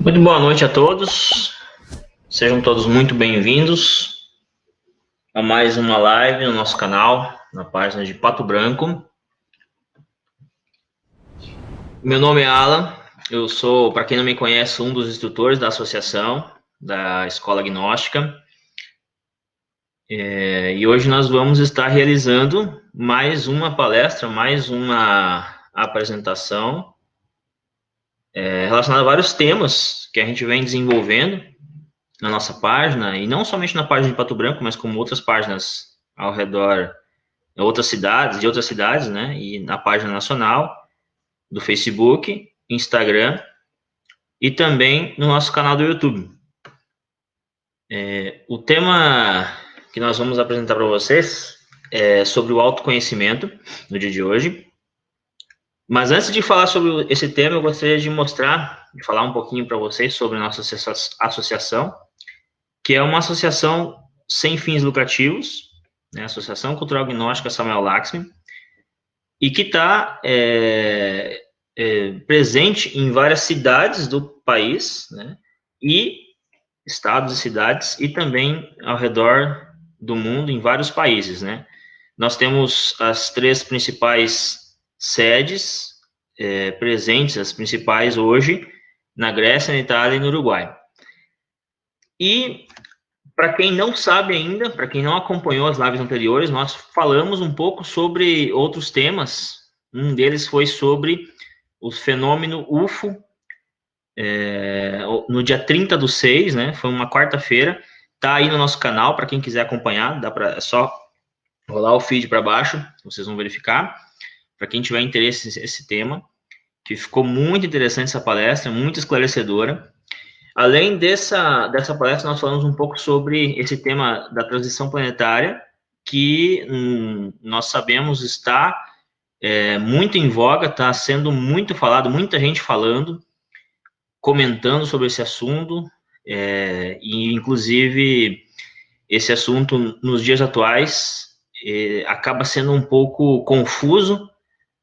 Muito boa noite a todos, sejam todos muito bem-vindos a mais uma live no nosso canal, na página de Pato Branco. Meu nome é Alan, eu sou, para quem não me conhece, um dos instrutores da associação, da Escola Gnóstica. E hoje nós vamos estar realizando mais uma palestra, mais uma apresentação relacionada a vários temas que a gente vem desenvolvendo na nossa página, e não somente na página de Pato Branco, mas como outras páginas ao redor, de outras cidades, né, e na página nacional, do Facebook, Instagram, e também no nosso canal do YouTube. O tema que nós vamos apresentar para vocês é sobre o autoconhecimento, no dia de hoje. Mas antes de falar sobre esse tema, eu gostaria de falar um pouquinho para vocês sobre a nossa associação, que é uma associação sem fins lucrativos, né, Associação Cultural Gnóstica Samuel Laxmi, e que está presente em várias cidades do país, né, e estados e cidades, e também ao redor do mundo, em vários países, né. Nós temos as três principais sedes presentes, as principais hoje, na Grécia, na Itália e no Uruguai. E, para quem não sabe ainda, para quem não acompanhou as lives anteriores, nós falamos um pouco sobre outros temas. Um deles foi sobre o fenômeno UFO, no dia 30/6, né? Foi uma quarta-feira. Tá aí no nosso canal, para quem quiser acompanhar, é só rolar o feed para baixo, vocês vão verificar. Para quem tiver interesse nesse tema, que ficou muito interessante essa palestra, muito esclarecedora. Além dessa palestra, nós falamos um pouco sobre esse tema da transição planetária, que nós sabemos está muito em voga, está sendo muito falado, muita gente falando, comentando sobre esse assunto, e inclusive esse assunto nos dias atuais acaba sendo um pouco confuso,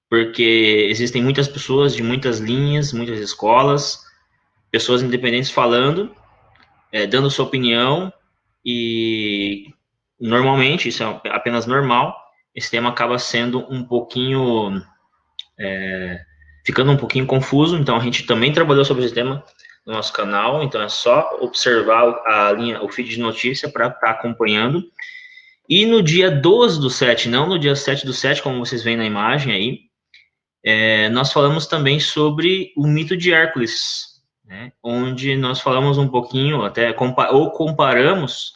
porque existem muitas pessoas de muitas linhas, muitas escolas, pessoas independentes falando, dando sua opinião, e normalmente, isso é apenas normal, esse tema acaba sendo um pouquinho, ficando um pouquinho confuso. Então a gente também trabalhou sobre esse tema no nosso canal, então é só observar o feed de notícia para estar acompanhando. E no dia 12/7, não no dia 7/7, como vocês veem na imagem aí, nós falamos também sobre o mito de Hércules, né, onde nós falamos um pouquinho, até comparamos,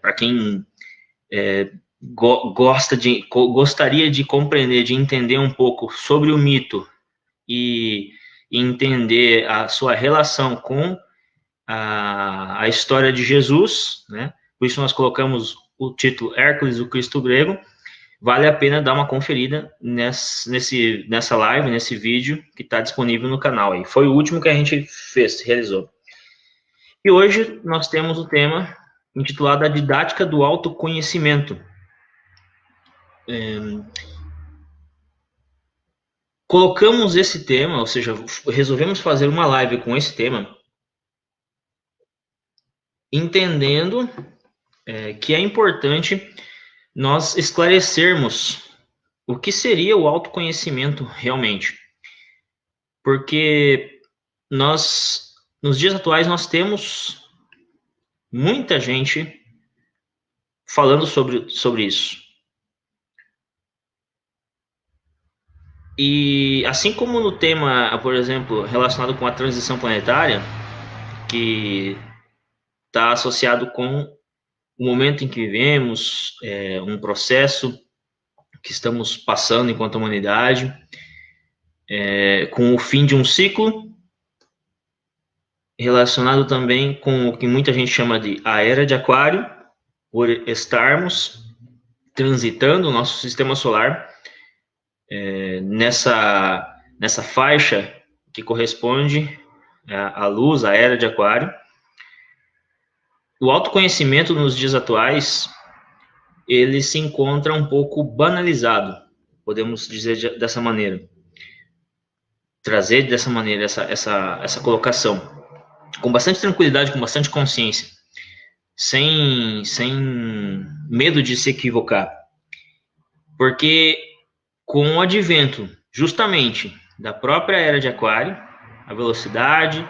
para quem gostaria de compreender, de entender um pouco sobre o mito e entender a sua relação com a história de Jesus, né? Por isso nós colocamos o título Hércules, o Cristo Grego. Vale a pena dar uma conferida nessa live, nesse vídeo que está disponível no canal aí. Foi o último que a gente realizou. E hoje nós temos o tema intitulado A Didática do Autoconhecimento. Colocamos esse tema, ou seja, resolvemos fazer uma live com esse tema, entendendo que é importante nós esclarecermos o que seria o autoconhecimento realmente. Porque nos dias atuais, nós temos muita gente falando sobre isso. E assim como no tema, por exemplo, relacionado com a transição planetária, que está associado com o momento em que vivemos, um processo que estamos passando enquanto humanidade, com o fim de um ciclo, relacionado também com o que muita gente chama de a Era de Aquário, por estarmos transitando o nosso sistema solar nessa faixa que corresponde à luz, à Era de Aquário. O autoconhecimento nos dias atuais, ele se encontra um pouco banalizado, podemos dizer dessa maneira. trazer dessa maneira essa colocação, com bastante tranquilidade, com bastante consciência, sem medo de se equivocar. Porque com o advento, justamente, da própria era de Aquário, a velocidade,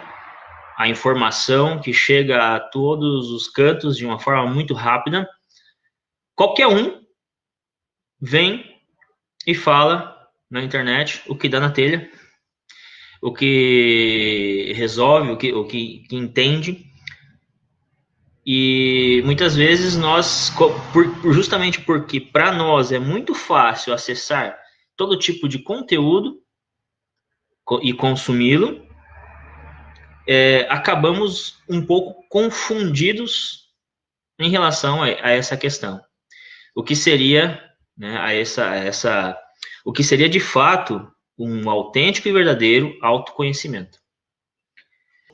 a informação que chega a todos os cantos de uma forma muito rápida, qualquer um vem e fala na internet o que dá na telha, o que resolve, o que entende. E muitas vezes nós, justamente porque para nós é muito fácil acessar todo tipo de conteúdo e consumi-lo, acabamos um pouco confundidos em relação a essa questão. O que seria, né, o que seria de fato um autêntico e verdadeiro autoconhecimento.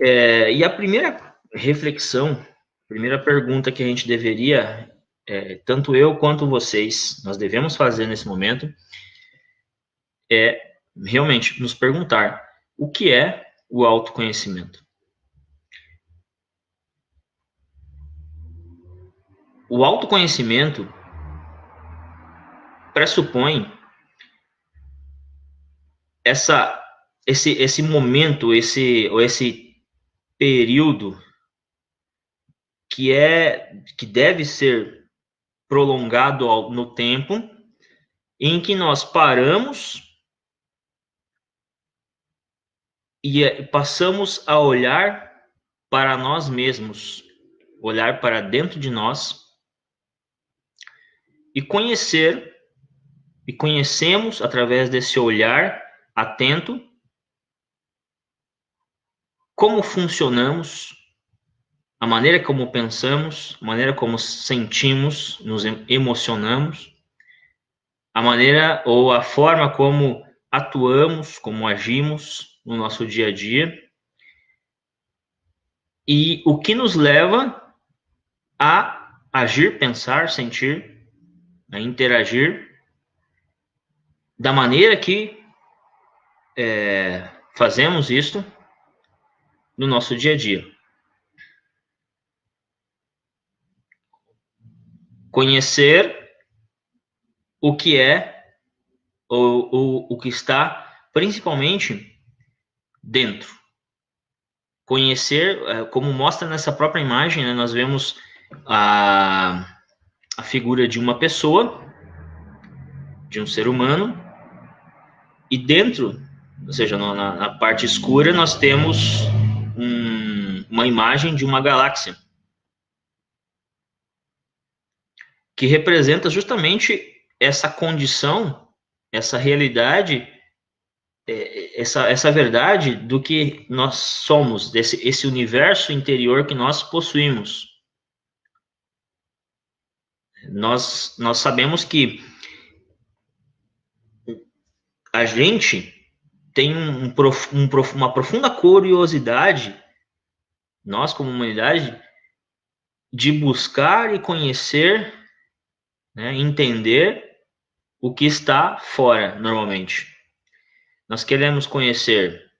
E a primeira reflexão, a primeira pergunta que a gente deveria, tanto eu quanto vocês, nós devemos fazer nesse momento, é realmente nos perguntar o que é o autoconhecimento. O autoconhecimento pressupõe esse momento, esse período que deve ser prolongado no tempo, em que nós paramos e passamos a olhar para nós mesmos, olhar para dentro de nós e conhecemos através desse olhar atento como funcionamos, a maneira como pensamos, a maneira como sentimos, nos emocionamos, a maneira ou a forma como atuamos, como agimos no nosso dia a dia, e o que nos leva a agir, pensar, sentir, a interagir da maneira que fazemos isso no nosso dia a dia. Conhecer o que é o que está principalmente dentro. Conhecer, como mostra nessa própria imagem, né, nós vemos a figura de uma pessoa, de um ser humano, e dentro, ou seja, na parte escura, nós temos uma imagem de uma galáxia, que representa justamente essa condição, essa realidade, essa verdade do que nós somos, esse universo interior que nós possuímos. Nós sabemos que a gente tem uma profunda curiosidade, nós como humanidade, de buscar e conhecer, né, entender o que está fora, normalmente. Nós queremos conhecer.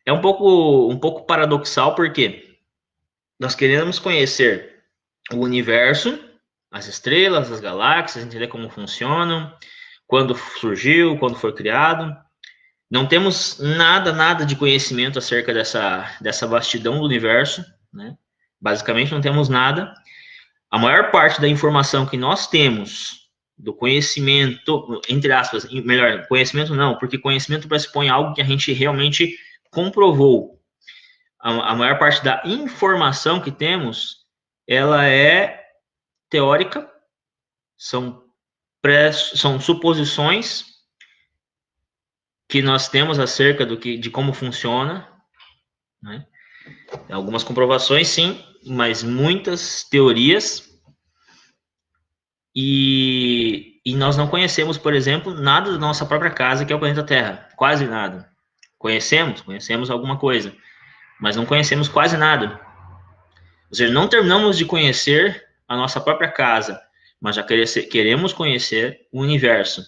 É um pouco paradoxal, porque nós queremos conhecer o universo, as estrelas, as galáxias, entender como funcionam, quando surgiu, quando foi criado. Não temos nada de conhecimento acerca dessa vastidão do universo, né? Basicamente não temos nada. A maior parte da informação que nós temos, do conhecimento, entre aspas, melhor, conhecimento não, porque conhecimento pressupõe algo que a gente realmente comprovou. A maior parte da informação que temos, ela é teórica, são suposições que nós temos acerca de como funciona, né? Algumas comprovações, sim, mas muitas teorias, e nós não conhecemos, por exemplo, nada da nossa própria casa, que é o planeta Terra, quase nada. Conhecemos alguma coisa, mas não conhecemos quase nada. Ou seja, não terminamos de conhecer a nossa própria casa, mas já queremos conhecer o universo.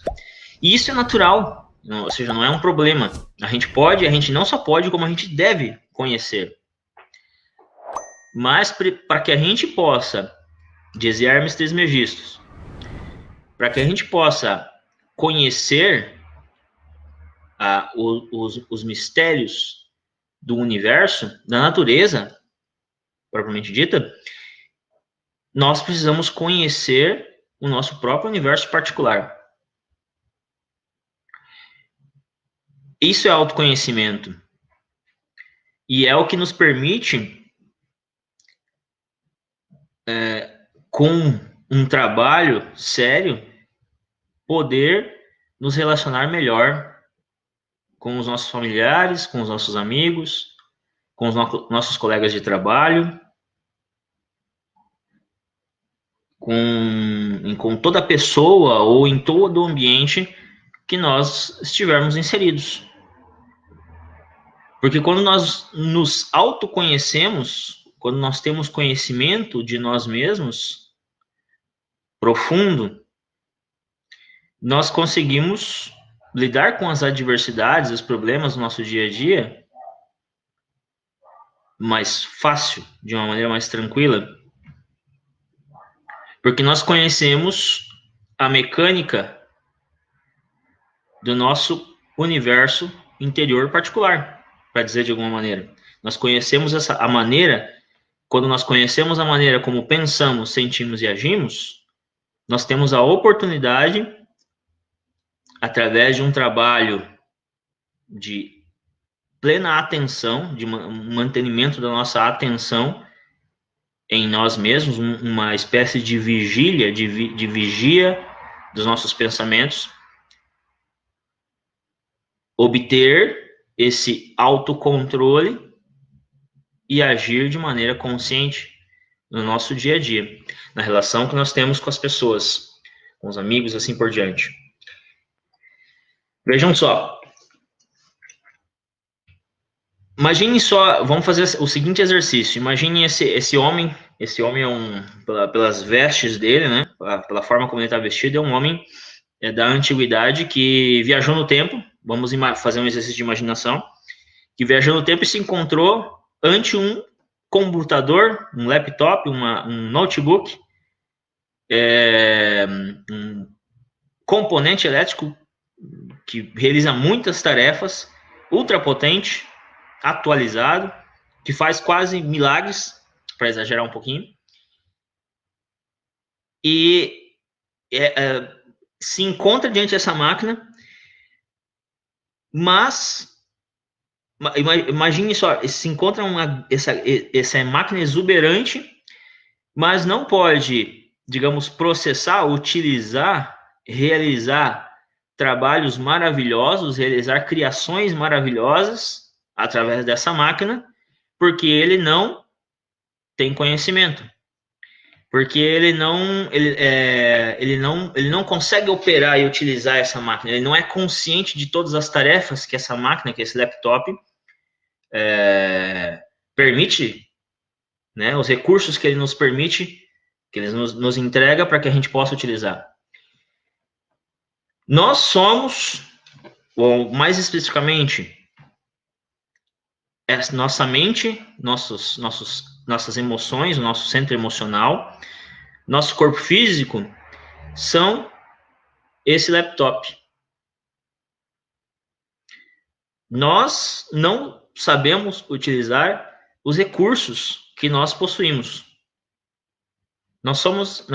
E isso é natural. Ou seja, não é um problema. A gente não só pode, como a gente deve conhecer. Mas para que a gente possa, diz Hermes Trismegistus, para que a gente possa conhecer os mistérios do universo, da natureza, propriamente dita, nós precisamos conhecer o nosso próprio universo particular. Isso é autoconhecimento. E é o que nos permite, com um trabalho sério, poder nos relacionar melhor com os nossos familiares, com os nossos amigos, com os nossos colegas de trabalho, com toda pessoa ou em todo o ambiente que nós estivermos inseridos. Porque quando nós nos autoconhecemos, quando nós temos conhecimento de nós mesmos, profundo, nós conseguimos lidar com as adversidades, os problemas do nosso dia a dia mais fácil, de uma maneira mais tranquila, porque nós conhecemos a mecânica do nosso universo interior particular, para dizer de alguma maneira. Nós conhecemos a maneira, quando nós conhecemos a maneira como pensamos, sentimos e agimos, nós temos a oportunidade, através de um trabalho de plena atenção, de mantenimento da nossa atenção em nós mesmos, uma espécie de vigília, de vigia dos nossos pensamentos, obter esse autocontrole e agir de maneira consciente no nosso dia a dia, na relação que nós temos com as pessoas, com os amigos, assim por diante. Vejam só. Imagine só, vamos fazer o seguinte exercício. Imagine esse homem é pelas vestes dele, né? Pela forma como ele está vestido, é um homem da antiguidade que viajou no tempo. Vamos fazer um exercício de imaginação. Que viajou no tempo e se encontrou ante um computador, um laptop, um notebook, um componente elétrico que realiza muitas tarefas, ultrapotente, atualizado, que faz quase milagres, para exagerar um pouquinho, e se encontra diante dessa máquina, mas imagine só, se encontra essa máquina exuberante, mas não pode, digamos, processar, utilizar, realizar trabalhos maravilhosos, realizar criações maravilhosas através dessa máquina, porque ele não tem conhecimento, porque ele não consegue operar e utilizar essa máquina, ele não é consciente de todas as tarefas que essa máquina, que esse laptop permite, né, os recursos que ele nos permite, que ele nos entrega para que a gente possa utilizar. Nós somos, ou mais especificamente, nossa mente, nossas emoções, o nosso centro emocional, nosso corpo físico são esse laptop. Nós não sabemos utilizar os recursos que nós possuímos. Nós somos,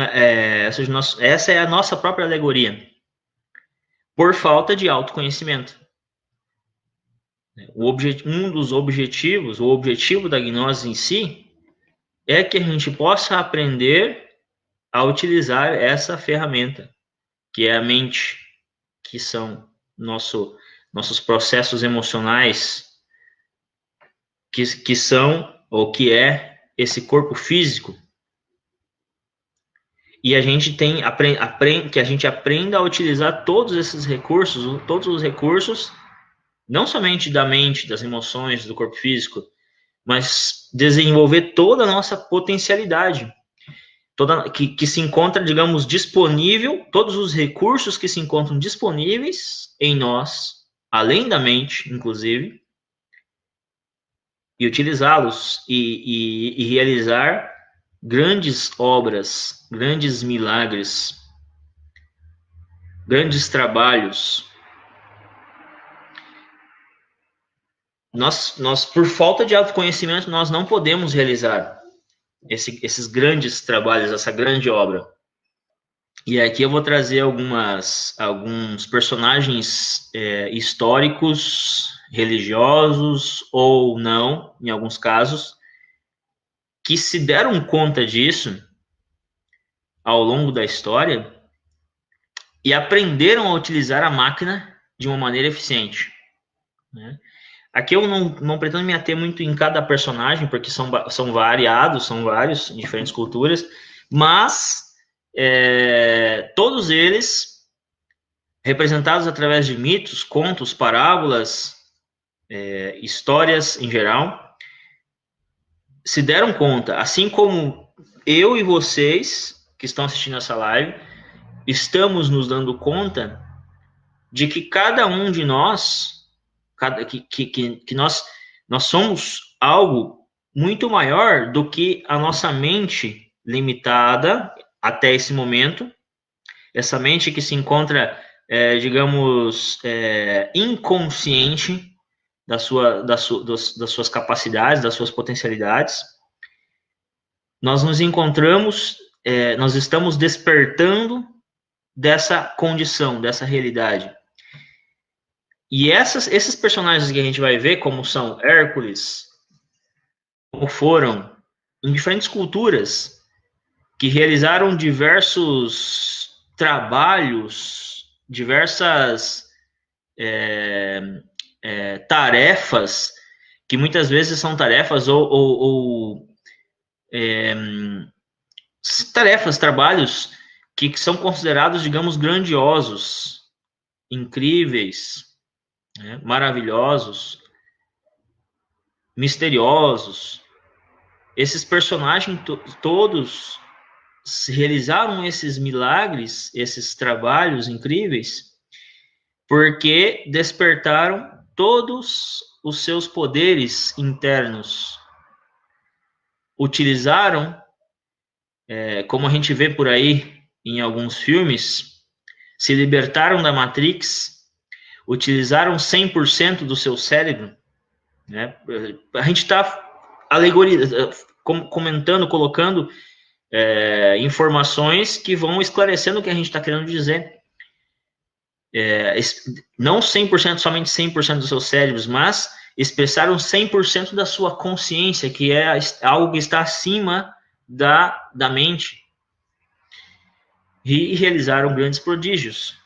essa é a nossa própria alegoria, por falta de autoconhecimento. Um dos objetivos, o objetivo da gnose em si, é que a gente possa aprender a utilizar essa ferramenta, que é a mente, que são nossos processos emocionais, que são, ou que é esse corpo físico. E a gente que a gente aprenda a utilizar todos esses recursos, todos os recursos, não somente da mente, das emoções, do corpo físico, mas desenvolver toda a nossa potencialidade. que se encontra, digamos, disponível, todos os recursos que se encontram disponíveis em nós, além da mente, inclusive, e utilizá-los e realizar grandes obras, grandes milagres, grandes trabalhos. Nós, por falta de autoconhecimento, nós não podemos realizar esses grandes trabalhos, essa grande obra. E aqui eu vou trazer alguns personagens históricos, religiosos ou não, em alguns casos, que se deram conta disso ao longo da história e aprenderam a utilizar a máquina de uma maneira eficiente, né? Aqui eu não pretendo me ater muito em cada personagem, porque são variados, são vários, em diferentes culturas, mas todos eles, representados através de mitos, contos, parábolas, histórias em geral, se deram conta, assim como eu e vocês, que estão assistindo essa live, estamos nos dando conta de que cada um de nós, que nós somos algo muito maior do que a nossa mente limitada até esse momento, essa mente que se encontra, digamos, inconsciente das suas capacidades, das suas potencialidades. Nós nos encontramos, nós estamos despertando dessa condição, dessa realidade. E esses personagens que a gente vai ver, como são Hércules, como foram em diferentes culturas, que realizaram diversos trabalhos, diversas tarefas, que muitas vezes são tarefas tarefas, trabalhos que são considerados, digamos, grandiosos, incríveis, né, maravilhosos, misteriosos. Esses personagens todos realizaram esses milagres, esses trabalhos incríveis, porque despertaram todos os seus poderes internos. Utilizaram, como a gente vê por aí em alguns filmes, se libertaram da Matrix, utilizaram 100% do seu cérebro, né? A gente está comentando, colocando informações que vão esclarecendo o que a gente está querendo dizer. Não 100%, somente 100% dos seus cérebros, mas expressaram 100% da sua consciência, que é algo que está acima da mente. E realizaram grandes prodígios.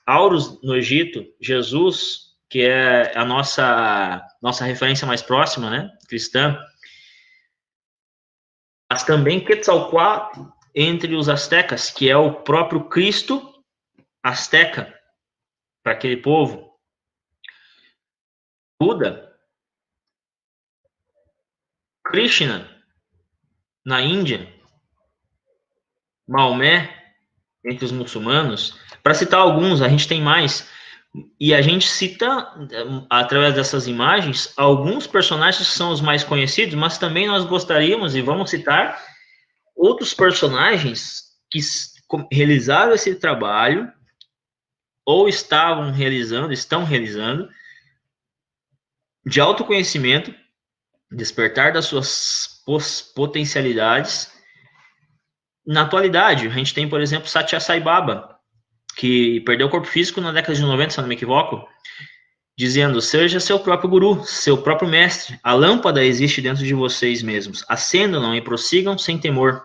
Horus, no Egito, Jesus, que é a nossa referência mais próxima, né, cristã, mas também Quetzalcoatl entre os astecas, que é o próprio Cristo asteca para aquele povo. Buda, Krishna na Índia, Maomé entre os muçulmanos, para citar alguns, a gente tem mais. E a gente cita, através dessas imagens, alguns personagens que são os mais conhecidos, mas também nós gostaríamos, e vamos citar, outros personagens que realizaram esse trabalho, ou estão realizando, de autoconhecimento, despertar das suas potencialidades. Na atualidade, a gente tem, por exemplo, Satya Sai Baba, que perdeu o corpo físico na década de 90, se não me equivoco, dizendo: seja seu próprio guru, seu próprio mestre. A lâmpada existe dentro de vocês mesmos. Acendam e prossigam sem temor.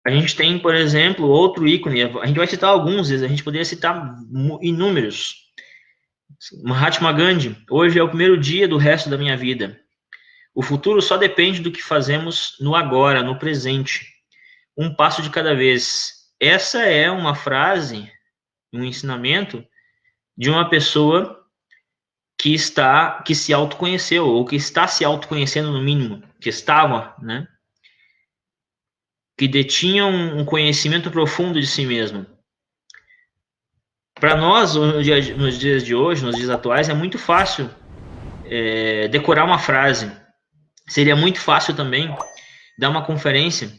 A gente tem, por exemplo, outro ícone. A gente vai citar alguns, a gente poderia citar inúmeros. Mahatma Gandhi: hoje é o primeiro dia do resto da minha vida. O futuro só depende do que fazemos no agora, no presente. Um passo de cada vez. Essa é uma frase, um ensinamento de uma pessoa que se autoconheceu, ou que está se autoconhecendo no mínimo, que estava, né? que detinham um conhecimento profundo de si mesmo. Para nós, nos dias de hoje, nos dias atuais, é muito fácil decorar uma frase. Seria muito fácil também dar uma conferência,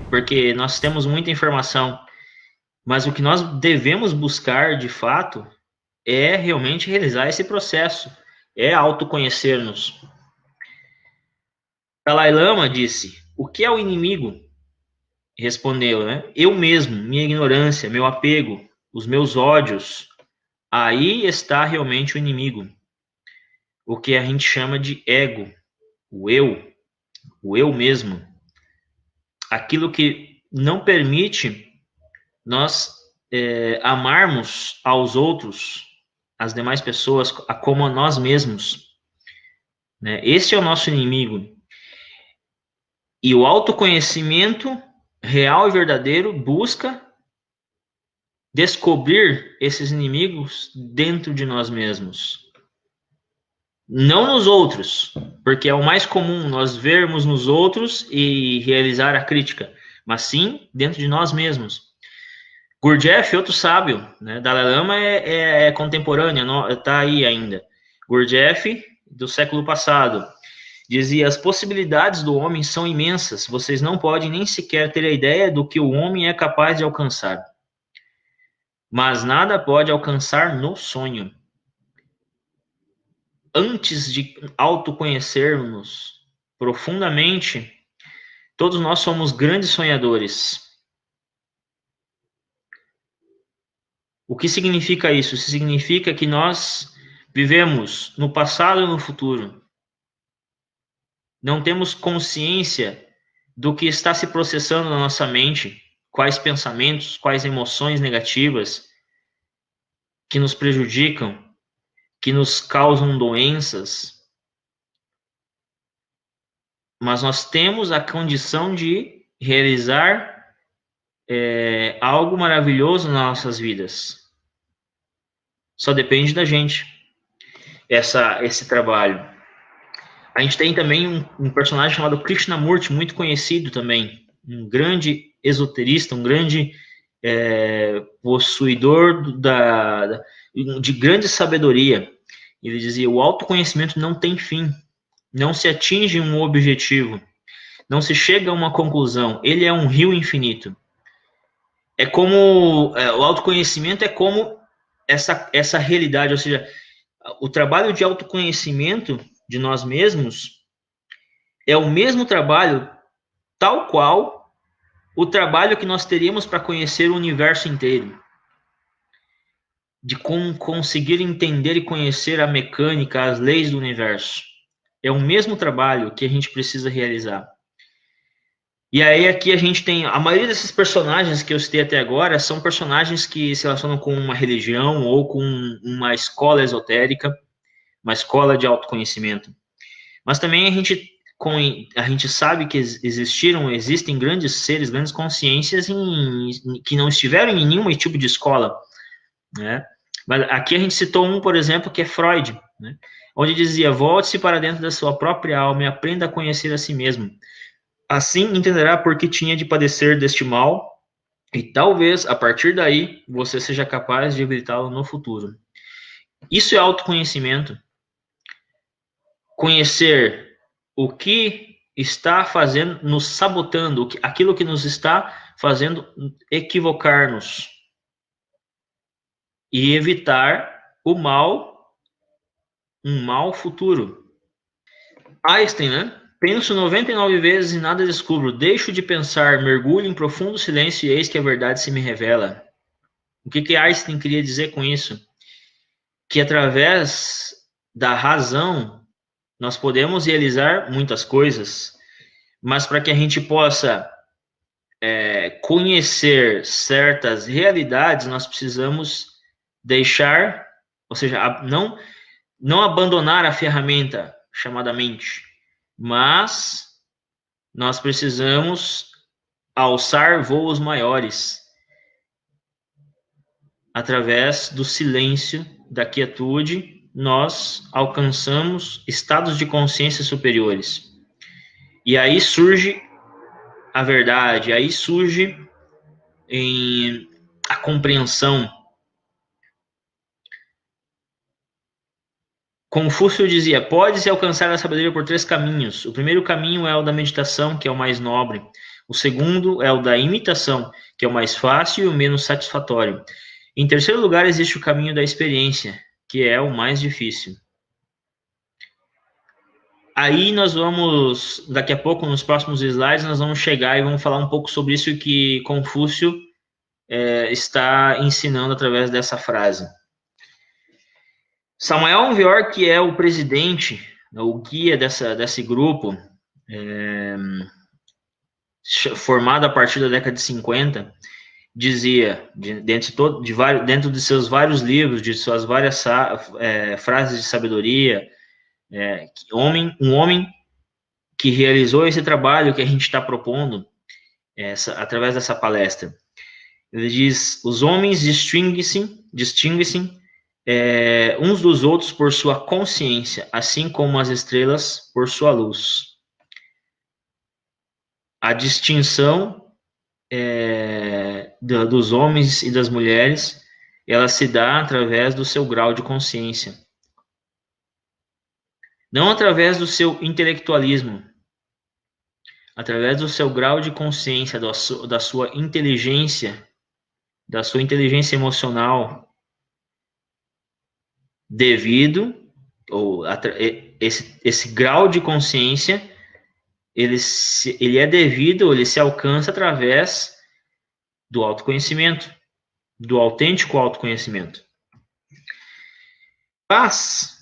porque nós temos muita informação, mas o que nós devemos buscar, de fato, é realmente realizar esse processo, é autoconhecer-nos. Dalai Lama disse: o que é o inimigo? Respondeu, né? Eu mesmo, minha ignorância, meu apego, os meus ódios. Aí está realmente o inimigo. O que a gente chama de ego, o eu mesmo. Aquilo que não permite nós amarmos aos outros, as demais pessoas, como a nós mesmos. Né? Esse é o nosso inimigo. E o autoconhecimento real e verdadeiro busca descobrir esses inimigos dentro de nós mesmos. Não nos outros, porque é o mais comum nós vermos nos outros e realizar a crítica, mas sim dentro de nós mesmos. Gurdjieff, outro sábio, né? Dalai Lama é contemporâneo, está aí ainda. Gurdjieff, do século passado, dizia: as possibilidades do homem são imensas, vocês não podem nem sequer ter a ideia do que o homem é capaz de alcançar. Mas nada pode alcançar no sonho. Antes de autoconhecermos profundamente, todos nós somos grandes sonhadores. O que significa isso? Isso significa que nós vivemos no passado e no futuro. Não temos consciência do que está se processando na nossa mente, quais pensamentos, quais emoções negativas que nos prejudicam, que nos causam doenças. Mas nós temos a condição de realizar algo maravilhoso nas nossas vidas. Só depende da gente, esse trabalho. A gente tem também um personagem chamado Krishnamurti, muito conhecido também, um grande esoterista, um grande possuidor de grande sabedoria. Ele dizia: o autoconhecimento não tem fim, não se atinge um objetivo, não se chega a uma conclusão, ele é um rio infinito. É como o autoconhecimento é como essa realidade, ou seja, o trabalho de autoconhecimento de nós mesmos é o mesmo trabalho, tal qual o trabalho que nós teríamos para conhecer o universo inteiro, de conseguir entender e conhecer a mecânica, as leis do universo. É o mesmo trabalho que a gente precisa realizar. E aí aqui a gente tem, a maioria desses personagens que eu citei até agora são personagens que se relacionam com uma religião ou com uma escola esotérica, uma escola de autoconhecimento. Mas também a gente sabe que existem grandes seres, grandes consciências que não estiveram em nenhum tipo de escola, né? Mas aqui a gente citou um, por exemplo, que é Freud, né? Onde dizia: volte-se para dentro da sua própria alma e aprenda a conhecer a si mesmo. Assim entenderá por que tinha de padecer deste mal, e talvez, a partir daí, você seja capaz de evitá-lo no futuro. Isso é autoconhecimento. Conhecer o que está fazendo, nos sabotando, aquilo que nos está fazendo equivocar-nos. E evitar um mal futuro. Einstein, né? Penso 99 vezes e nada descubro. Deixo de pensar, mergulho em profundo silêncio e eis que a verdade se me revela. O que Einstein queria dizer com isso? Que através da razão nós podemos realizar muitas coisas, mas para que a gente possa conhecer certas realidades, nós precisamos deixar, ou seja, não abandonar a ferramenta chamada mente, mas nós precisamos alçar voos maiores através do silêncio, da quietude, nós alcançamos estados de consciência superiores. E aí surge a verdade, aí surge a compreensão. Confúcio dizia: pode-se alcançar a sabedoria por 3 caminhos. O primeiro caminho é o da meditação, que é o mais nobre. O segundo é o da imitação, que é o mais fácil e o menos satisfatório. Em terceiro lugar, existe o caminho da experiência, que é o mais difícil. Aí nós vamos, daqui a pouco, nos próximos slides, nós vamos chegar e vamos falar um pouco sobre isso que Confúcio está ensinando através dessa frase. Samuel Aunveor, que é o presidente, o guia desse grupo, formado a partir da década de 50, dizia, dentro de seus vários livros, de suas várias frases de sabedoria, um homem que realizou esse trabalho que a gente está propondo através dessa palestra. Ele diz: os homens distinguem-se uns dos outros por sua consciência, assim como as estrelas por sua luz. A distinção dos homens e das mulheres, ela se dá através do seu grau de consciência. Não através do seu intelectualismo, através do seu grau de consciência, da sua inteligência emocional, esse grau de consciência, ele é devido, ele se alcança através do autoconhecimento, do autêntico autoconhecimento. Mas,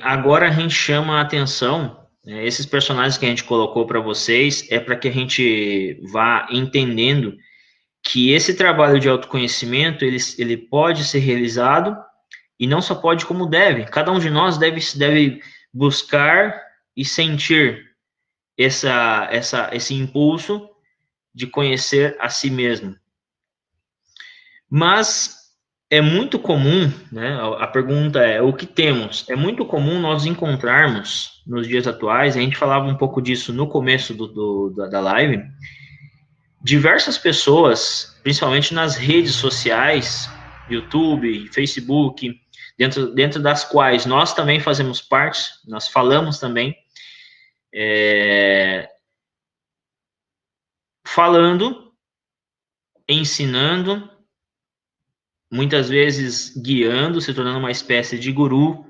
agora a gente chama a atenção, esses personagens que a gente colocou para vocês, para que a gente vá entendendo que esse trabalho de autoconhecimento, ele pode ser realizado, e não só pode, como deve. Cada um de nós deve buscar e sentir esse impulso de conhecer a si mesmo. Mas é muito comum, né? A pergunta é: o que temos? É muito comum nós encontrarmos nos dias atuais, a gente falava um pouco disso no começo da live, diversas pessoas, principalmente nas redes sociais, YouTube, Facebook, dentro das quais nós também fazemos parte, nós falamos também, falando, ensinando, muitas vezes guiando, se tornando uma espécie de guru.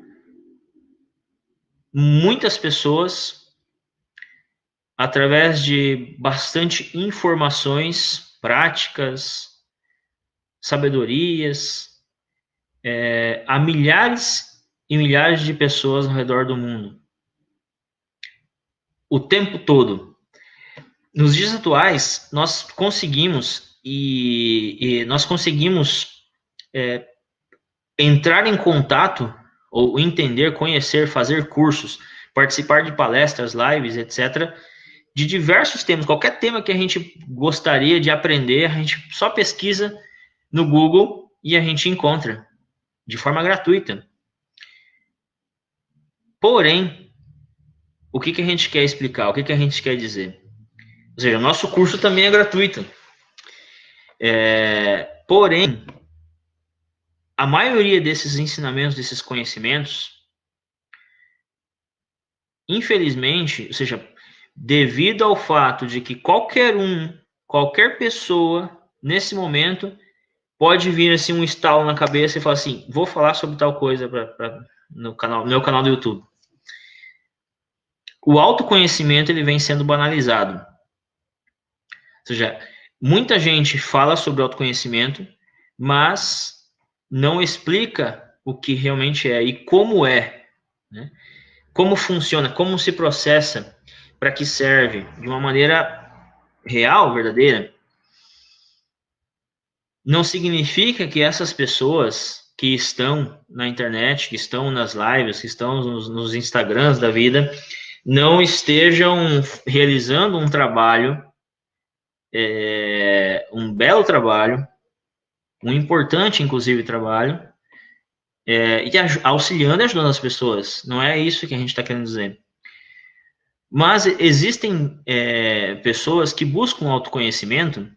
Muitas pessoas, através de bastante informações práticas, sabedorias, a milhares e milhares de pessoas ao redor do mundo, o tempo todo. Nos dias atuais, nós conseguimos entrar em contato, ou entender, conhecer, fazer cursos, participar de palestras, lives, etc., de diversos temas. Qualquer tema que a gente gostaria de aprender, a gente só pesquisa no Google e a gente encontra de forma gratuita. Porém, o que a gente quer explicar? O que a gente quer dizer? Ou seja, o nosso curso também é gratuito. Porém, a maioria desses ensinamentos, desses conhecimentos, infelizmente, ou seja, devido ao fato de que qualquer pessoa, nesse momento, pode vir assim um estalo na cabeça e falar assim: vou falar sobre tal coisa no meu canal do YouTube. O autoconhecimento, ele vem sendo banalizado. Ou seja, muita gente fala sobre autoconhecimento, mas não explica o que realmente é e como é, né? Como funciona, como se processa, para que serve, de uma maneira real, verdadeira. Não significa que essas pessoas que estão na internet, que estão nas lives, que estão nos Instagrams da vida, não estejam realizando um trabalho, um belo trabalho, um importante, inclusive, trabalho, e auxiliando e ajudando as pessoas. Não é isso que a gente está querendo dizer. Mas existem pessoas que buscam autoconhecimento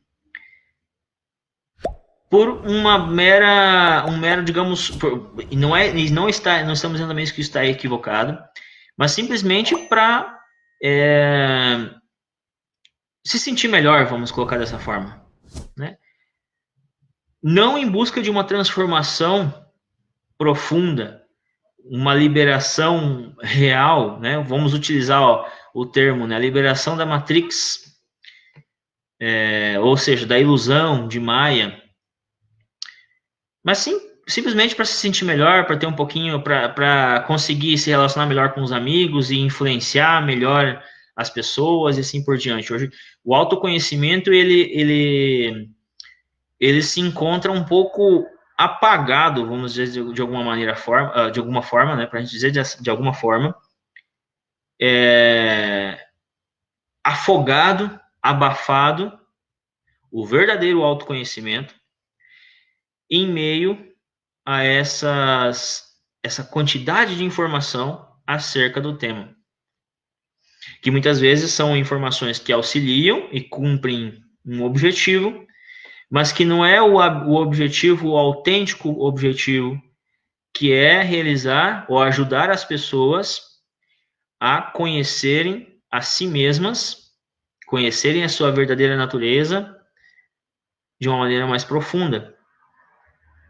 por um mero, digamos, não estamos dizendo também que isso está equivocado, mas simplesmente para se sentir melhor, vamos colocar dessa forma, né? Não em busca de uma transformação profunda, uma liberação real, né? Vamos utilizar o termo, né? A liberação da Matrix, ou seja, da ilusão de Maia, mas sim, simplesmente para se sentir melhor, para ter um pouquinho, para conseguir se relacionar melhor com os amigos e influenciar melhor as pessoas e assim por diante. Hoje, o autoconhecimento, ele se encontra um pouco apagado, vamos dizer de alguma forma, né, para a gente dizer de alguma forma, afogado, abafado, o verdadeiro autoconhecimento, em meio a essa quantidade de informação acerca do tema, que muitas vezes são informações que auxiliam e cumprem um objetivo, mas que não é o objetivo, o autêntico objetivo, que é realizar ou ajudar as pessoas a conhecerem a si mesmas, conhecerem a sua verdadeira natureza de uma maneira mais profunda.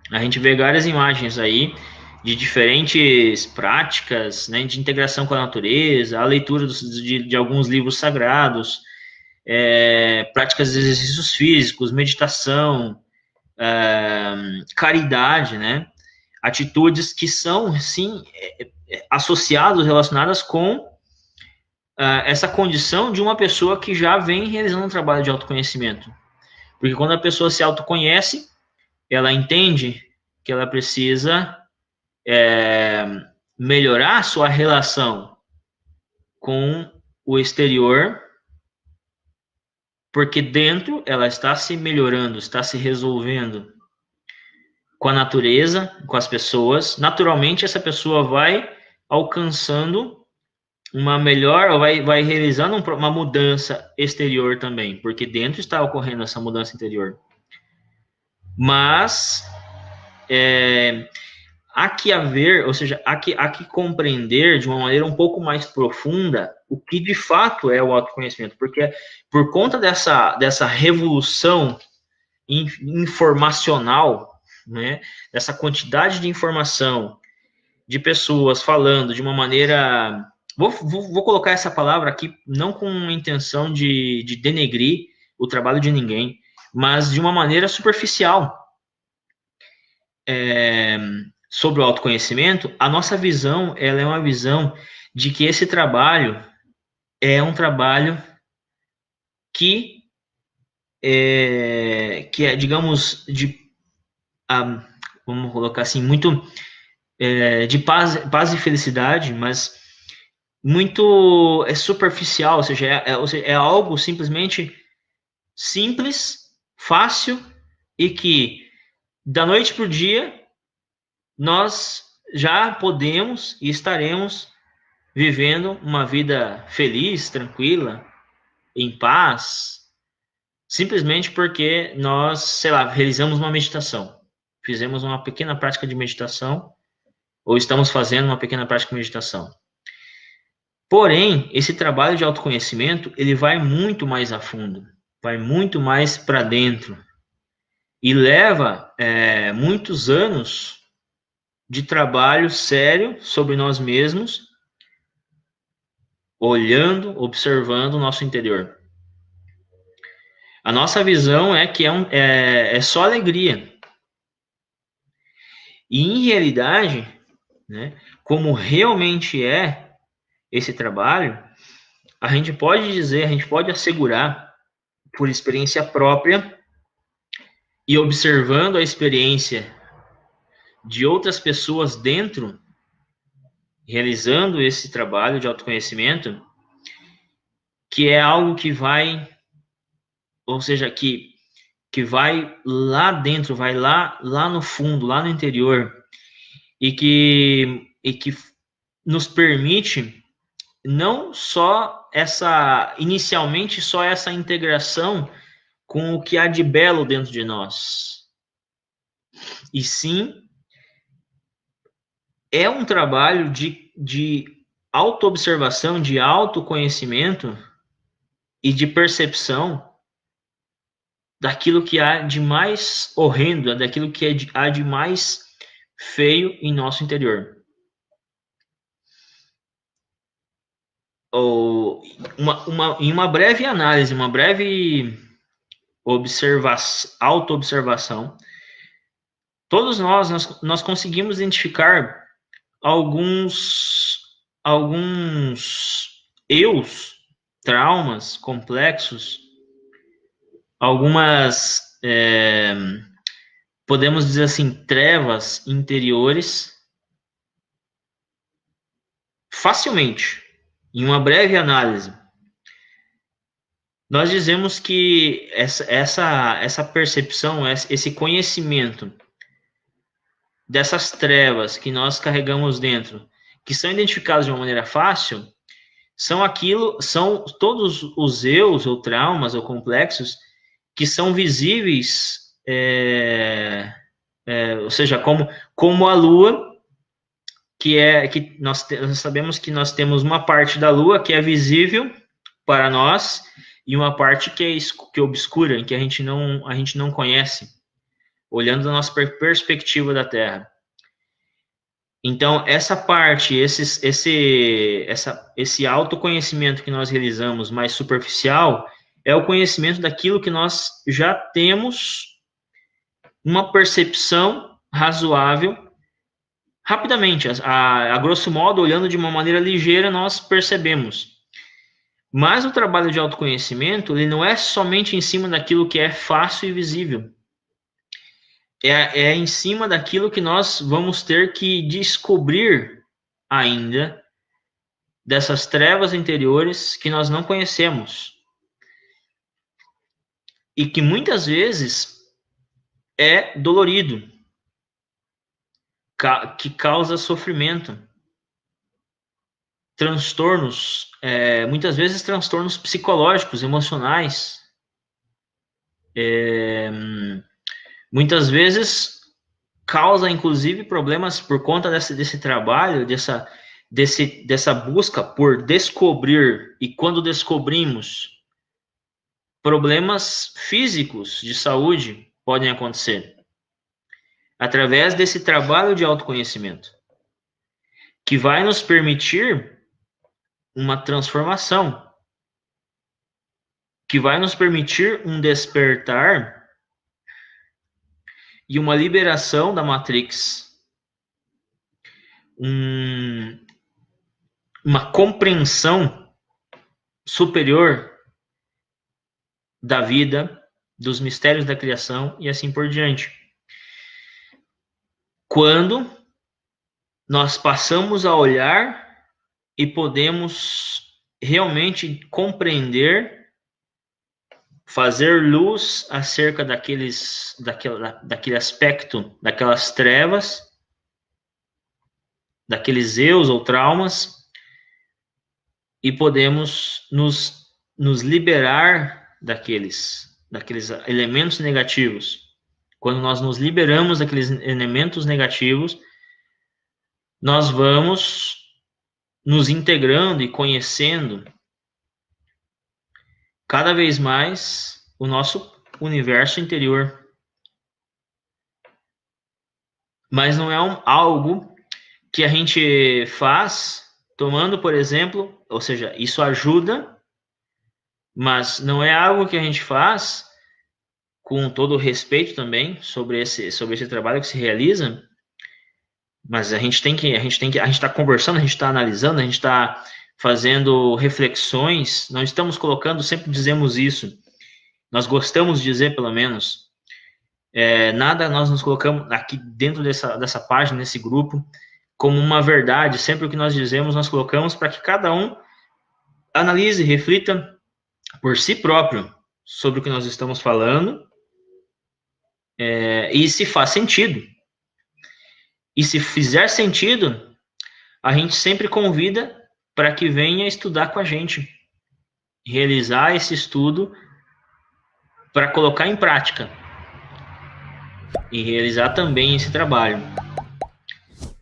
A gente vê várias imagens aí de diferentes práticas, né, de integração com a natureza, a leitura de alguns livros sagrados, práticas de exercícios físicos, meditação, caridade, né? Atitudes que são, sim, associadas, relacionadas com essa condição de uma pessoa que já vem realizando um trabalho de autoconhecimento. Porque quando a pessoa se autoconhece, ela entende que ela precisa melhorar a sua relação com o exterior, porque dentro ela está se melhorando, está se resolvendo com a natureza, com as pessoas. Naturalmente, essa pessoa vai alcançando uma melhor, vai realizando uma mudança exterior também, porque dentro está ocorrendo essa mudança interior. Mas há que haver, ou seja, há que compreender de uma maneira um pouco mais profunda o que de fato é o autoconhecimento, porque por conta dessa revolução informacional, né, dessa quantidade de informação, de pessoas falando de uma maneira... Vou colocar essa palavra aqui não com a intenção de denegrir o trabalho de ninguém, mas de uma maneira superficial. Sobre o autoconhecimento, a nossa visão, ela é uma visão de que esse trabalho é um trabalho que é, digamos, vamos colocar assim, muito de paz e felicidade, mas muito superficial, ou seja, é algo simplesmente simples, fácil, e que da noite para o dia nós já podemos e estaremos vivendo uma vida feliz, tranquila, em paz, simplesmente porque nós, sei lá, realizamos uma meditação, fizemos uma pequena prática de meditação, ou estamos fazendo uma pequena prática de meditação. Porém, esse trabalho de autoconhecimento, ele vai muito mais a fundo, vai muito mais para dentro, e leva muitos anos de trabalho sério sobre nós mesmos, olhando, observando o nosso interior. A nossa visão é que é só alegria. E, em realidade, né, como realmente é esse trabalho, a gente pode dizer, a gente pode assegurar, por experiência própria, e observando a experiência de outras pessoas dentro, realizando esse trabalho de autoconhecimento, que é algo que vai, ou seja, que vai lá dentro, vai lá no fundo, lá no interior, e que nos permite não só inicialmente, só essa integração com o que há de belo dentro de nós, e sim é um trabalho de autoobservação, de autoconhecimento e de percepção daquilo que há de mais horrendo, daquilo que há de mais feio em nosso interior. Ou em uma breve análise, uma breve auto-observação, todos nós conseguimos identificar alguns eus, traumas complexos, algumas, podemos dizer assim, trevas interiores, facilmente, em uma breve análise. Nós dizemos que essa percepção, esse conhecimento dessas trevas que nós carregamos dentro, que são identificadas de uma maneira fácil, são todos os eus ou traumas ou complexos que são visíveis, ou seja, como a Lua, que nós sabemos que nós temos uma parte da Lua que é visível para nós e uma parte que é obscura, em que a gente não conhece, olhando da nossa perspectiva da Terra. Então, essa parte, esse autoconhecimento que nós realizamos mais superficial, é o conhecimento daquilo que nós já temos uma percepção razoável, rapidamente, a grosso modo, olhando de uma maneira ligeira, nós percebemos. Mas o trabalho de autoconhecimento, ele não é somente em cima daquilo que é fácil e visível. É em cima daquilo que nós vamos ter que descobrir ainda dessas trevas interiores que nós não conhecemos. E que muitas vezes é dolorido, que causa sofrimento. Transtornos, muitas vezes transtornos psicológicos, emocionais. Muitas vezes causa, inclusive, problemas por conta desse trabalho, dessa busca por descobrir, e quando descobrimos, problemas físicos de saúde podem acontecer através desse trabalho de autoconhecimento, que vai nos permitir uma transformação, que vai nos permitir um despertar e uma liberação da Matrix, uma compreensão superior da vida, dos mistérios da criação e assim por diante. Quando nós passamos a olhar e podemos realmente compreender, fazer luz acerca daquele aspecto, daquelas trevas, daqueles eus ou traumas, e podemos nos liberar daqueles elementos negativos. Quando nós nos liberamos daqueles elementos negativos, nós vamos nos integrando e conhecendo cada vez mais o nosso universo interior. Mas não é algo que a gente faz tomando, por exemplo, ou seja, isso ajuda, mas não é algo que a gente faz com todo o respeito também sobre esse trabalho que se realiza, mas a gente está conversando, a gente está analisando, a gente está fazendo reflexões, não estamos colocando, sempre dizemos isso, nós gostamos de dizer, pelo menos, nada nós nos colocamos aqui dentro dessa página, nesse grupo, como uma verdade, sempre o que nós dizemos, nós colocamos para que cada um analise, reflita por si próprio sobre o que nós estamos falando, e se faz sentido. E se fizer sentido, a gente sempre convida para que venha estudar com a gente, realizar esse estudo para colocar em prática e realizar também esse trabalho.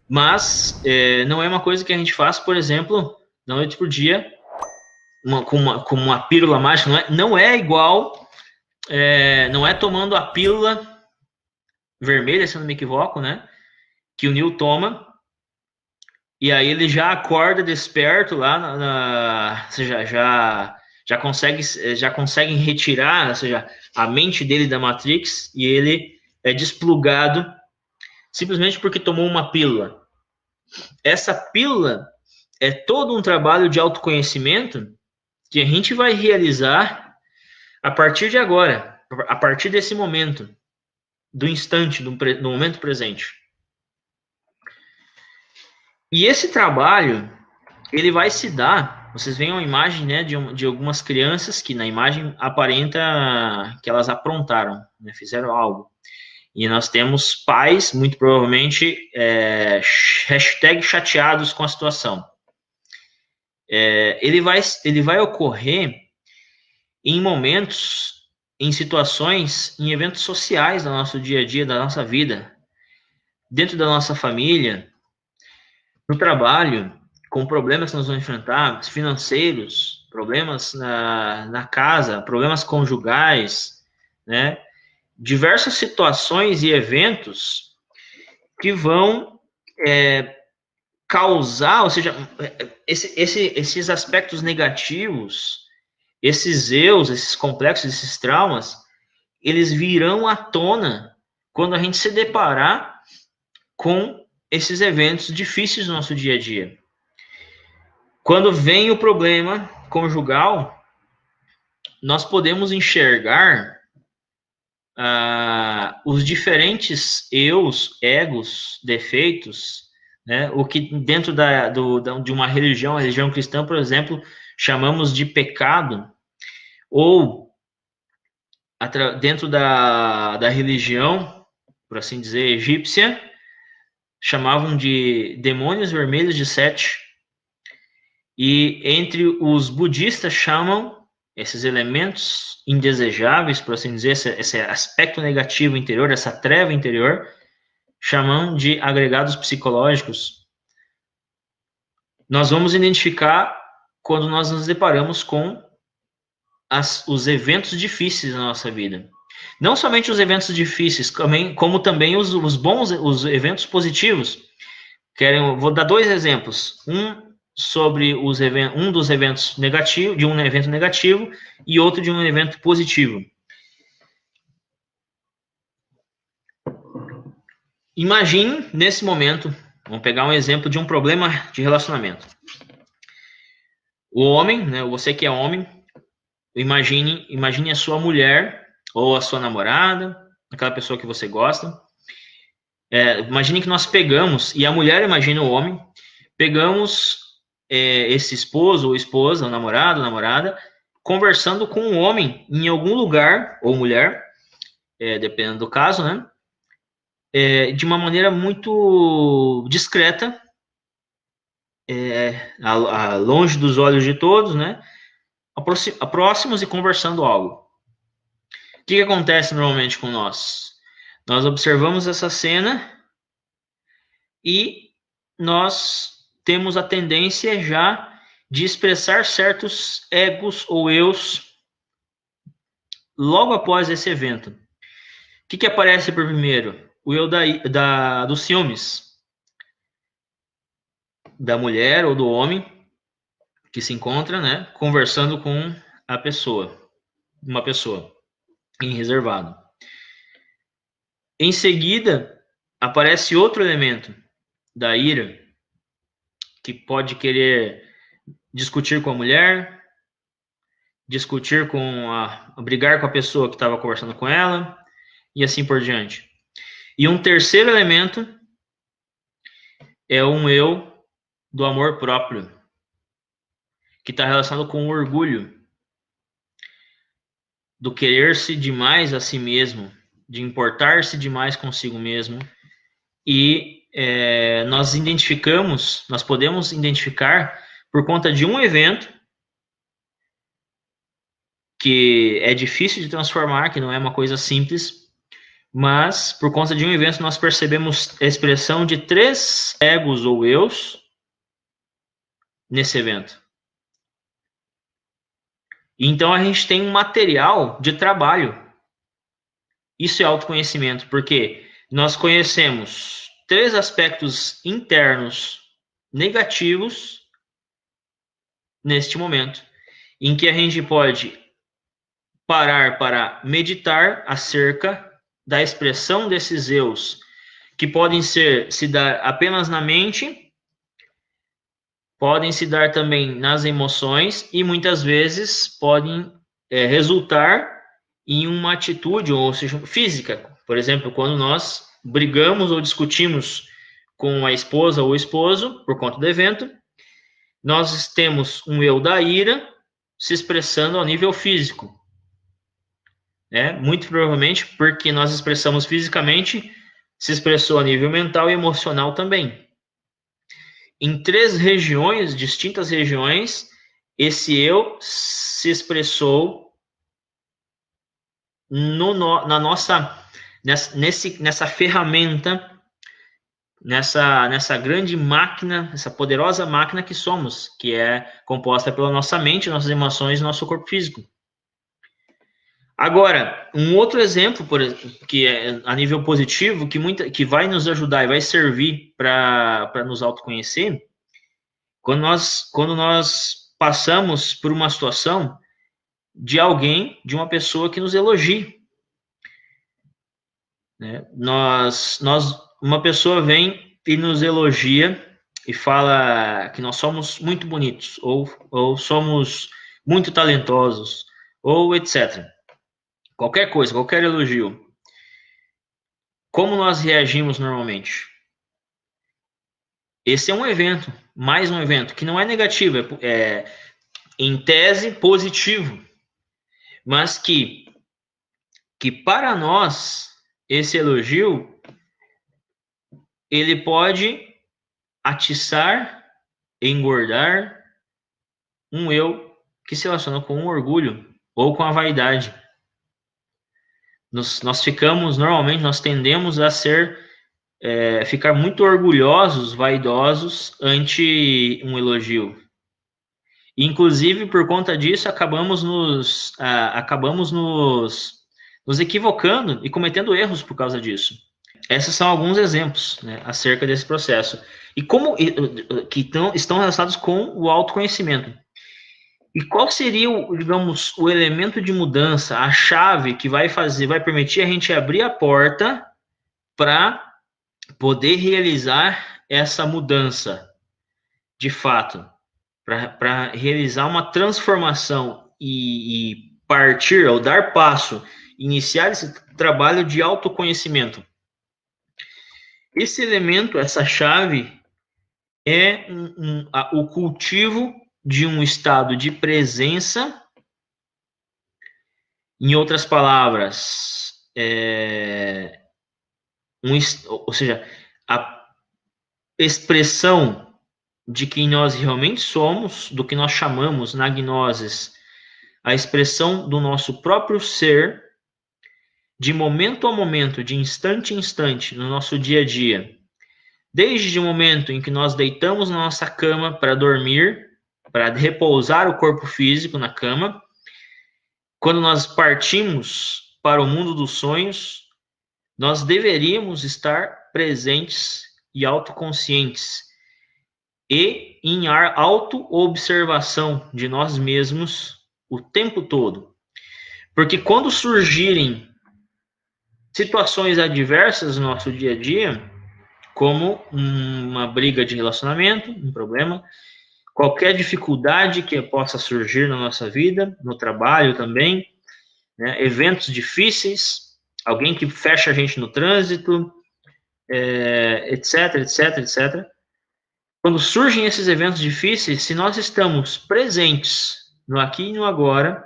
Mas não é uma coisa que a gente faz, por exemplo, da noite para o dia, com uma pílula mágica. Não é igual, não é tomando a pílula vermelha, se eu não me equivoco, né? Que o Neil toma, e aí ele já acorda desperto lá, ou seja, já conseguem retirar, ou seja, a mente dele da Matrix, e ele é desplugado simplesmente porque tomou uma pílula. Essa pílula é todo um trabalho de autoconhecimento que a gente vai realizar a partir de agora, a partir desse momento, do instante, do momento presente. E esse trabalho, ele vai se dar, vocês veem uma imagem, né, de algumas crianças que na imagem aparenta que elas aprontaram, né, fizeram algo. E nós temos pais, muito provavelmente, hashtag chateados com a situação. Ele vai ocorrer em momentos, em situações, em eventos sociais do nosso dia a dia, da nossa vida, dentro da nossa família, no trabalho, com problemas que nós vamos enfrentar, financeiros, problemas na casa, problemas conjugais, né? Diversas situações e eventos que vão causar, ou seja, esses aspectos negativos, esses eus, esses complexos, esses traumas, eles virão à tona quando a gente se deparar com esses eventos difíceis do nosso dia a dia. Quando vem o problema conjugal, nós podemos enxergar os diferentes eus, egos, defeitos, né? O que dentro de uma religião, a religião cristã, por exemplo, chamamos de pecado, ou dentro da religião, por assim dizer, egípcia, chamavam de demônios vermelhos de Sete, e entre os budistas chamam esses elementos indesejáveis, por assim dizer, esse aspecto negativo interior, essa treva interior, chamam de agregados psicológicos. Nós vamos identificar quando nós nos deparamos com os eventos difíceis na nossa vida. Não somente os eventos difíceis, como também os bons, os eventos positivos. Vou dar dois exemplos. Sobre um dos eventos negativos, de um evento negativo, e outro de um evento positivo. Imagine, nesse momento, vamos pegar um exemplo de um problema de relacionamento. O homem, né, você que é homem, imagine a sua mulher, ou a sua namorada, aquela pessoa que você gosta. Imagine que nós pegamos, e a mulher imagina o homem, pegamos esse esposo ou esposa, o namorado, namorada, conversando com um homem em algum lugar, ou mulher, dependendo do caso, né? De uma maneira muito discreta, longe dos olhos de todos, né? Próximos e conversando algo. O que acontece normalmente com nós? Nós observamos essa cena e nós temos a tendência já de expressar certos egos ou eus logo após esse evento. O que aparece por primeiro? O eu dos ciúmes. Da mulher ou do homem que se encontra, né, conversando com uma pessoa, em reservado. Em seguida, aparece outro elemento da ira, que pode querer discutir com a mulher, brigar com a pessoa que estava conversando com ela, e assim por diante. E um terceiro elemento é um eu do amor próprio, que está relacionado com o orgulho, do querer-se demais a si mesmo, de importar-se demais consigo mesmo, e nós podemos identificar por conta de um evento que é difícil de transformar, que não é uma coisa simples, mas por conta de um evento nós percebemos a expressão de 3 egos ou eus nesse evento. Então a gente tem um material de trabalho. Isso é autoconhecimento, porque nós conhecemos 3 aspectos internos negativos neste momento, em que a gente pode parar para meditar acerca da expressão desses eus, que podem se dar apenas na mente, podem se dar também nas emoções e muitas vezes podem resultar em uma atitude, ou seja, física. Por exemplo, quando nós brigamos ou discutimos com a esposa ou o esposo por conta do evento, nós temos um eu da ira se expressando ao nível físico. Muito provavelmente porque nós expressamos fisicamente, se expressou a nível mental e emocional também. Em 3 regiões, distintas regiões, esse eu se expressou nessa ferramenta, nessa grande máquina, essa poderosa máquina que somos, que é composta pela nossa mente, nossas emoções e nosso corpo físico. Agora, um outro exemplo, por exemplo, que é a nível positivo, que vai nos ajudar e vai servir para nos autoconhecer, quando nós passamos por uma situação de alguém, de uma pessoa que nos elogie. Uma pessoa vem e nos elogia e fala que nós somos muito bonitos, ou somos muito talentosos, ou etc. Qualquer coisa, qualquer elogio. Como nós reagimos normalmente? Esse é um evento, mais um evento, que não é negativo, é em tese positivo, mas que para nós, esse elogio, ele pode atiçar, engordar um eu que se relaciona com o orgulho ou com a vaidade. Nós ficamos, normalmente, nós tendemos a ficar muito orgulhosos, vaidosos ante um elogio. Inclusive, por conta disso, acabamos nos equivocando e cometendo erros por causa disso. Esses são alguns exemplos, acerca desse processo. E como que estão relacionados com o autoconhecimento. E qual seria, digamos, o elemento de mudança, a chave que vai permitir a gente abrir a porta para poder realizar essa mudança, de fato, para realizar uma transformação e partir, ou dar passo, iniciar esse trabalho de autoconhecimento. Esse elemento, essa chave, é o cultivo de um estado de presença. Em outras palavras, ou seja, a expressão de quem nós realmente somos, do que nós chamamos na gnosis, a expressão do nosso próprio ser, de momento a momento, de instante em instante, no nosso dia a dia. Desde o momento em que nós deitamos na nossa cama para dormir, para repousar o corpo físico na cama, quando nós partimos para o mundo dos sonhos, nós deveríamos estar presentes e autoconscientes e em auto-observação de nós mesmos o tempo todo. Porque quando surgirem situações adversas no nosso dia a dia, como uma briga de relacionamento, um problema, qualquer dificuldade que possa surgir na nossa vida, no trabalho também, eventos difíceis, alguém que fecha a gente no trânsito, etc, etc, etc. Quando surgem esses eventos difíceis, se nós estamos presentes no aqui e no agora,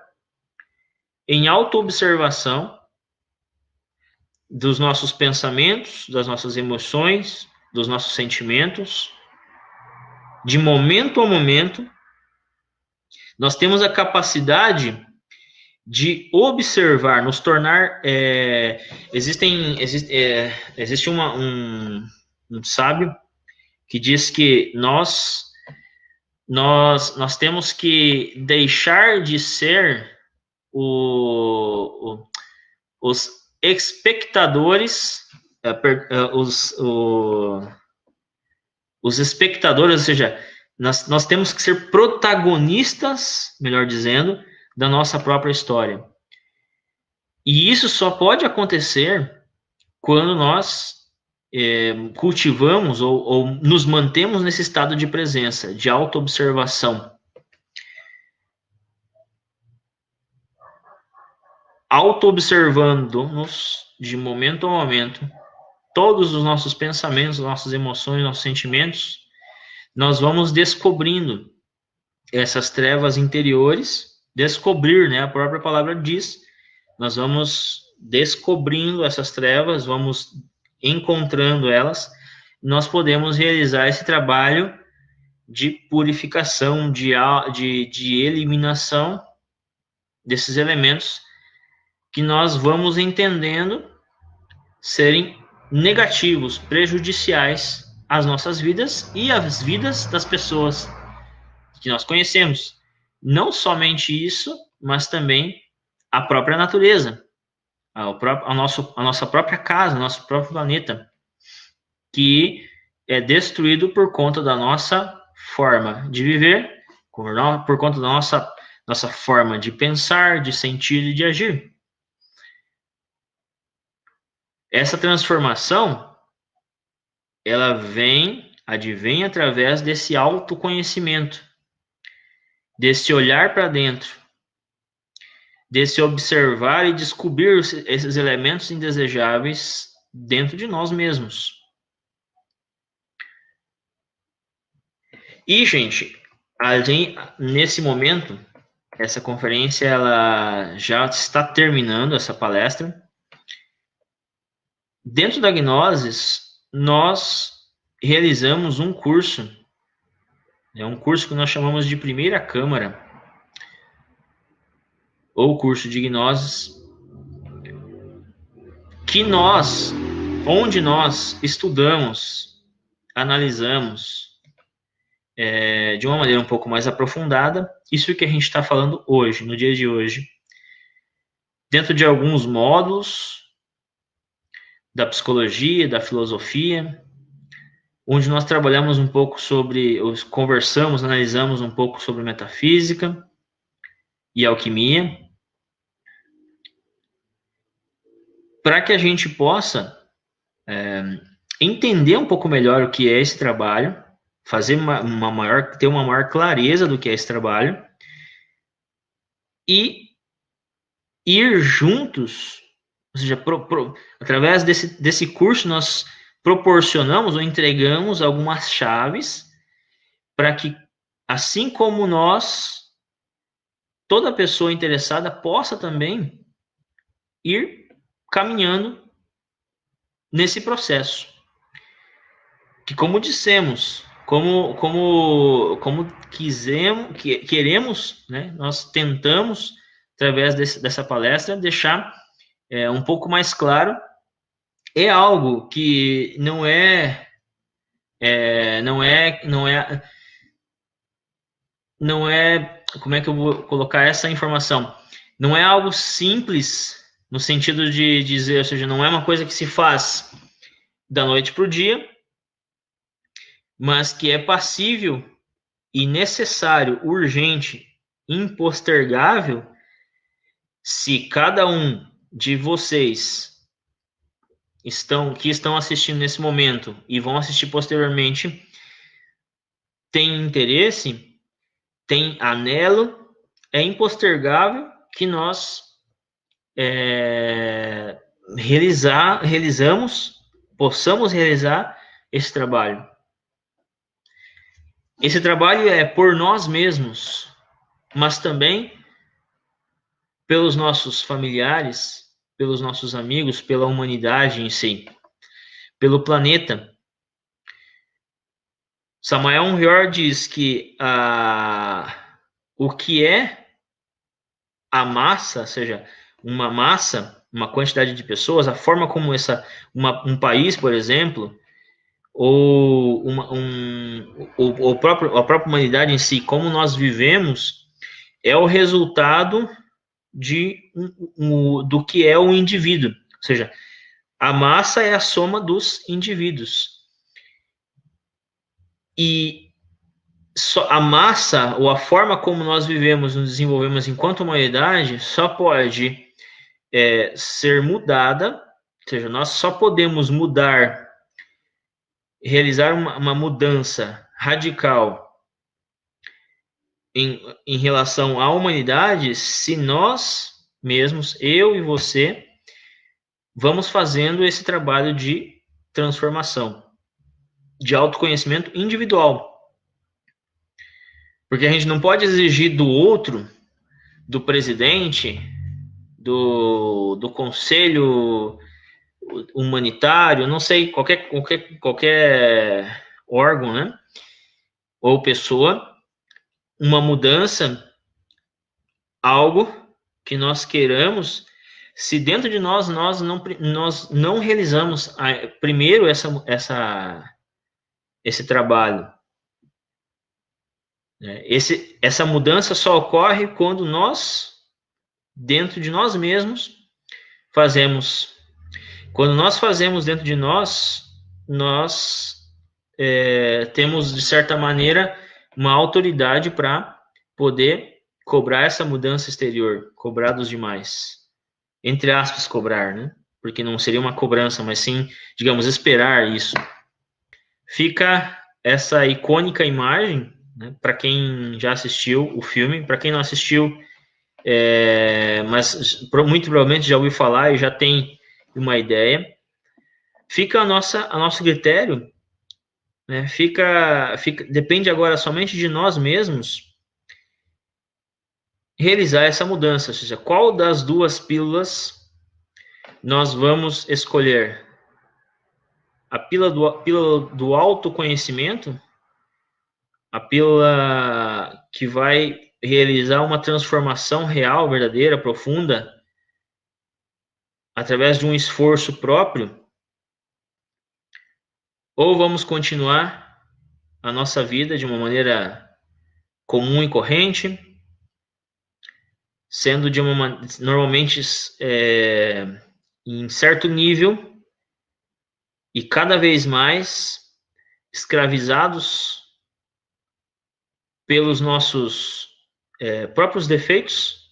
em auto-observação dos nossos pensamentos, das nossas emoções, dos nossos sentimentos, de momento a momento, Nós temos a capacidade de observar, nos tornar. Existe um sábio que diz que nós temos que deixar de ser os espectadores, os espectadores, ou seja, nós temos que ser protagonistas, melhor dizendo, da nossa própria história. E isso só pode acontecer quando nós cultivamos ou nos mantemos nesse estado de presença, de autoobservação. Auto-observando-nos de momento a momento, todos os nossos pensamentos, nossas emoções, nossos sentimentos, nós vamos descobrindo essas trevas interiores. Descobrir, né? A própria palavra diz, nós vamos descobrindo essas trevas, vamos encontrando elas, nós podemos realizar esse trabalho de purificação, de eliminação desses elementos que nós vamos entendendo serem negativos, prejudiciais às nossas vidas e às vidas das pessoas que nós conhecemos. Não somente isso, mas também a própria natureza, a nossa própria casa, o nosso próprio planeta, que é destruído por conta da nossa forma de viver, por conta da nossa forma de pensar, de sentir e de agir. Essa transformação, ela advém através desse autoconhecimento, desse olhar para dentro, desse observar e descobrir esses elementos indesejáveis dentro de nós mesmos. E, gente, nesse momento, essa conferência ela já está terminando, essa palestra. Dentro da Gnosis, nós realizamos um curso, é um curso que nós chamamos de Primeira Câmara, ou curso de Gnosis, onde nós estudamos, analisamos de uma maneira um pouco mais aprofundada isso que a gente está falando hoje, no dia de hoje, dentro de alguns módulos da psicologia, da filosofia, onde nós trabalhamos um pouco conversamos, analisamos um pouco sobre metafísica e alquimia, para que a gente possa entender um pouco melhor o que é esse trabalho, ter uma maior clareza do que é esse trabalho e ir juntos, ou seja, através desse curso nós proporcionamos ou entregamos algumas chaves para que, assim como nós, toda pessoa interessada possa também ir caminhando nesse processo. Que, como dissemos, como queremos, né, nós tentamos, através dessa palestra, deixar um pouco mais claro, é algo que não é, como é que eu vou colocar essa informação? Não é algo simples, no sentido de dizer, ou seja, não é uma coisa que se faz da noite para o dia, mas que é passível e necessário, urgente, impostergável, se cada um de vocês que estão assistindo nesse momento e vão assistir posteriormente tem interesse, tem anelo, é impostergável que nós possamos realizar esse trabalho. Esse trabalho é por nós mesmos, mas também pelos nossos familiares, pelos nossos amigos, pela humanidade em si, pelo planeta. Samael Aun Weor diz que o que é a massa, ou seja, uma massa, uma quantidade de pessoas, a forma como um país, por exemplo, ou a própria humanidade em si, como nós vivemos, é o resultado do que é o indivíduo. Ou seja, a massa é a soma dos indivíduos. E a massa, ou a forma como nós vivemos, nos desenvolvemos enquanto humanidade, só pode ser mudada, ou seja, nós só podemos realizar uma mudança radical em relação à humanidade, se nós mesmos, eu e você, vamos fazendo esse trabalho de transformação, de autoconhecimento individual. Porque a gente não pode exigir do outro, do presidente, do conselho humanitário, não sei, qualquer órgão, né? Ou pessoa, uma mudança, algo que nós queiramos, se dentro de nós não realizamos primeiro esse trabalho. Essa mudança só ocorre quando nós, dentro de nós mesmos, fazemos. Quando nós fazemos dentro de nós temos, de certa maneira, uma autoridade para poder cobrar essa mudança exterior, cobrar dos demais. Entre aspas, cobrar, né? Porque não seria uma cobrança, mas sim, digamos, esperar isso. Fica essa icônica imagem, né, para quem já assistiu o filme, para quem não assistiu, mas muito provavelmente já ouviu falar e já tem uma ideia. Fica a nosso critério, né? Depende agora somente de nós mesmos realizar essa mudança, ou seja, qual das duas pílulas nós vamos escolher? A pílula do autoconhecimento, a pílula que vai realizar uma transformação real, verdadeira, profunda, através de um esforço próprio, ou vamos continuar a nossa vida de uma maneira comum e corrente, sendo normalmente em certo nível e cada vez mais escravizados pelos nossos próprios defeitos,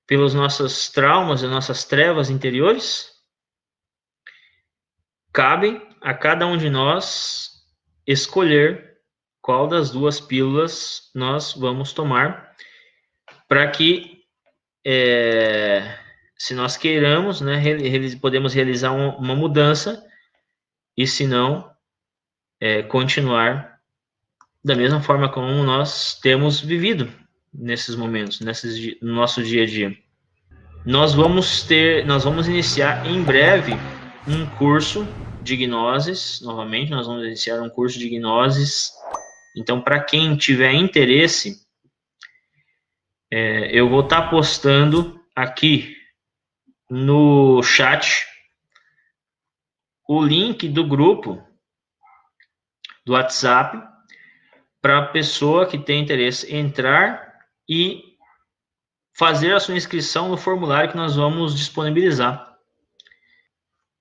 pelos nossos traumas e nossas trevas interiores. Cabe a cada um de nós escolher qual das duas pílulas nós vamos tomar para que, se nós queiramos, né, podemos realizar uma mudança e, se não, continuar da mesma forma como nós temos vivido nesses momentos, no nosso dia a dia. Nós vamos iniciar em breve um curso de gnoses, novamente, nós vamos iniciar um curso de gnoses. Então, para quem tiver interesse, eu vou estar postando aqui no chat o link do grupo do WhatsApp para a pessoa que tem interesse entrar e fazer a sua inscrição no formulário que nós vamos disponibilizar.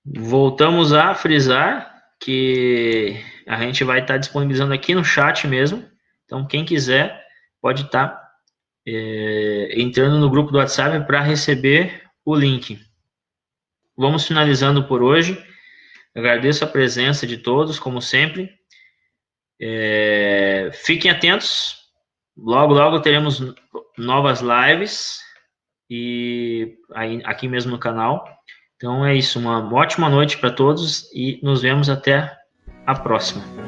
Voltamos a frisar que a gente vai estar disponibilizando aqui no chat mesmo. Então, quem quiser pode estar entrando no grupo do WhatsApp para receber o link. Vamos finalizando por hoje. Agradeço a presença de todos, como sempre. Fiquem atentos. Logo teremos novas lives e aqui mesmo no canal. Então é isso, uma ótima noite para todos e nos vemos até a próxima.